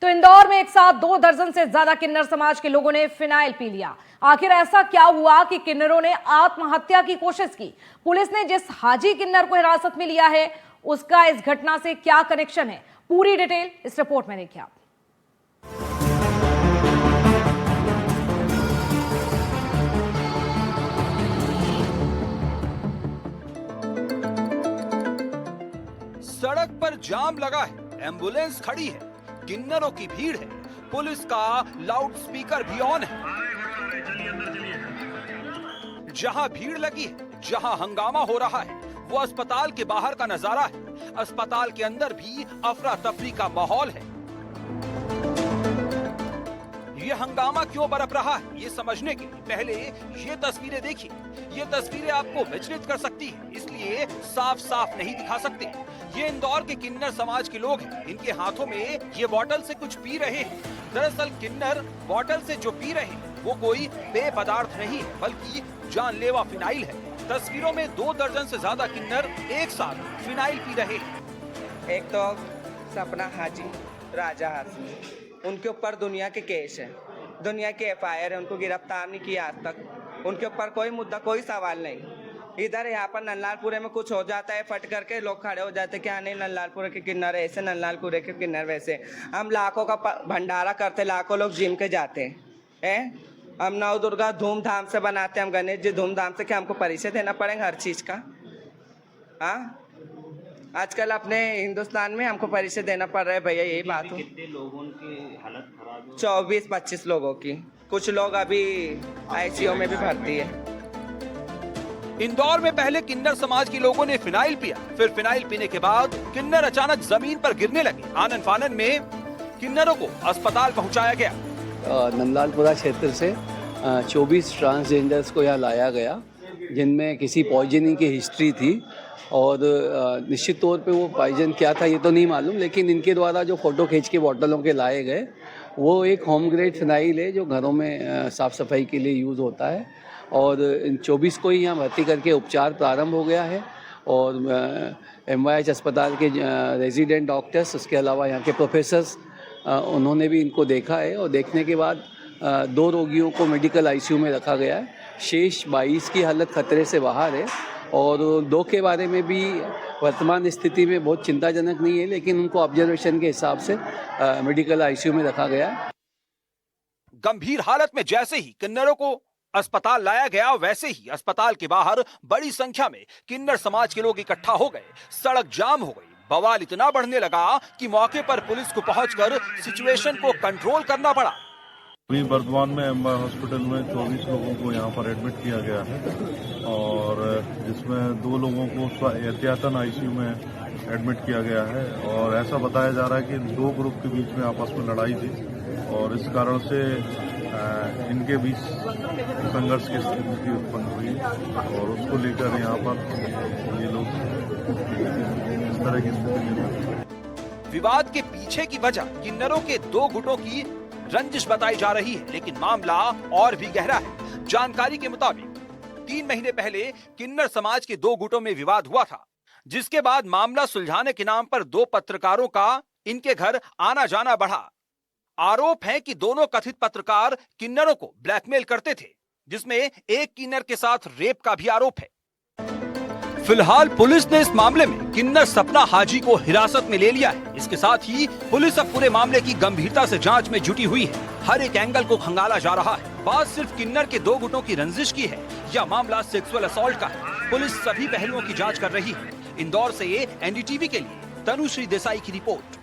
तो इंदौर में एक साथ 2 दर्जन से ज्यादा किन्नर समाज के लोगों ने फिनाइल पी लिया। आखिर ऐसा क्या हुआ कि किन्नरों ने आत्महत्या की कोशिश की? पुलिस ने जिस हाजी किन्नर को हिरासत में लिया है उसका इस घटना से क्या कनेक्शन है, पूरी डिटेल इस रिपोर्ट में देखिए आप। सड़क पर जाम लगा है, एम्बुलेंस खड़ी है, किन्नरों की भीड़ है, पुलिस का लाउड स्पीकर भी ऑन है। जहां भीड़ लगी है, जहां हंगामा हो रहा है, वो अस्पताल के बाहर का नजारा है। अस्पताल के अंदर भी अफरा तफरी का माहौल है। ये हंगामा क्यों बरप रहा है, ये समझने के लिए पहले ये तस्वीरें देखिए। ये तस्वीरें आपको विचलित कर सकती है, इसलिए साफ साफ नहीं दिखा सकते। ये इंदौर के किन्नर समाज के लोग हैं। इनके हाथों में ये बोतल से कुछ पी रहे हैं। दरअसल किन्नर बोतल से जो पी रहे हैं वो कोई पेय पदार्थ नहीं है, बल्कि जानलेवा फिनाइल है। तस्वीरों में 2 दर्जन से ज्यादा किन्नर एक साथ फिनाइल पी रहे हैं। एक तो सपना हाजी, राजा हाजी, उनके ऊपर दुनिया के केस है, दुनिया के FIR है, उनको गिरफ्तार नहीं किया आज तक। उनके ऊपर कोई मुद्दा, कोई सवाल नहीं। इधर यहाँ पर नल्लालपुरे में कुछ हो जाता है, फट करके लोग खड़े हो जाते हैं कि हाँ नहीं, नल्लालपुरे के किन्नर ऐसे, नल्लालपुरे के किन्नर वैसे। हम लाखों का भंडारा करते, लाखों लोग जिम के जाते हैं। हम नव दुर्गा धूमधाम से बनाते हैं, हम गणेश जी धूमधाम से, क्या हमको परिचय देना पड़ेगा हर चीज़ का? हाँ, आजकल अपने हिंदुस्तान में हमको परिचय देना पड़ रहा है भैया, यही बात हो। कितने लोगों की हालत खराब है? 24-25 लोगों की, कुछ लोग अभी ICU में भी भर्ती है। इंदौर में पहले किन्नर समाज के लोगों ने फिनाइल पिया, फिर फिनाइल पीने के बाद किन्नर अचानक जमीन पर गिरने लगे। आनन फानन में किन्नरों को अस्पताल पहुंचाया गया। नंदलालपुरा क्षेत्र से 24 ट्रांसजेंडर्स को यहाँ लाया गया, जिनमें किसी पॉइजनिंग की हिस्ट्री थी और निश्चित तौर पे वो पॉइजन क्या था ये तो नहीं मालूम, लेकिन इनके द्वारा जो फ़ोटो खींच के बॉटलों के लाए गए वो एक होम ग्रेड फिनाइल है जो घरों में साफ़ सफाई के लिए यूज़ होता है। और इन 24 को ही यहाँ भर्ती करके उपचार प्रारंभ हो गया है। और MYH अस्पताल के रेजिडेंट डॉक्टर्स, उसके अलावा यहाँ के प्रोफेसर्स, उन्होंने भी इनको देखा है और देखने के बाद 2 रोगियों को मेडिकल ICU में रखा गया है। शेष 22 की हालत खतरे से बाहर है और 2 के बारे में भी वर्तमान स्थिति में बहुत चिंताजनक नहीं है, लेकिन उनको ऑब्जर्वेशन के हिसाब से मेडिकल ICU में रखा गया है। गंभीर हालत में जैसे ही किन्नरों को अस्पताल लाया गया, वैसे ही अस्पताल के बाहर बड़ी संख्या में किन्नर समाज के लोग इकट्ठा हो गए। सड़क जाम हो गई। बवाल इतना बढ़ने लगा कि मौके पर पुलिस को पहुंचकर सिचुएशन को कंट्रोल करना पड़ा। अभी वर्तमान में एम्बा हॉस्पिटल में 24 लोगों को यहाँ पर एडमिट किया गया है और जिसमें 2 लोगों को एहतियातन ICU में एडमिट किया गया है। और ऐसा बताया जा रहा है कि 2 ग्रुप के बीच में आपस में लड़ाई थी और इस कारण से इनके बीच संघर्ष की स्थिति उत्पन्न हुई और उसको लेकर यहाँ पर ये लोग इस तरह की स्थिति में। विवाद के पीछे की वजह किन्नरों के 2 गुटों की रंजिश बताई जा रही है, लेकिन मामला और भी गहरा है। जानकारी के मुताबिक 3 महीने पहले किन्नर समाज के 2 गुटों में विवाद हुआ था, जिसके बाद मामला सुलझाने के नाम पर 2 पत्रकारों का इनके घर आना जाना बढ़ा। आरोप है कि दोनों कथित पत्रकार किन्नरों को ब्लैकमेल करते थे, जिसमें एक किन्नर के साथ रेप का भी आरोप है। फिलहाल पुलिस ने इस मामले में किन्नर सपना हाजी को हिरासत में ले लिया है। इसके साथ ही पुलिस अब पूरे मामले की गंभीरता से जांच में जुटी हुई है। हर एक एंगल को खंगाला जा रहा है। बात सिर्फ किन्नर के 2 गुटों की रंजिश की है या मामला सेक्सुअल असॉल्ट का है, पुलिस सभी पहलुओं की जांच कर रही है। इंदौर से NDTV के लिए तनुश्री देसाई की रिपोर्ट।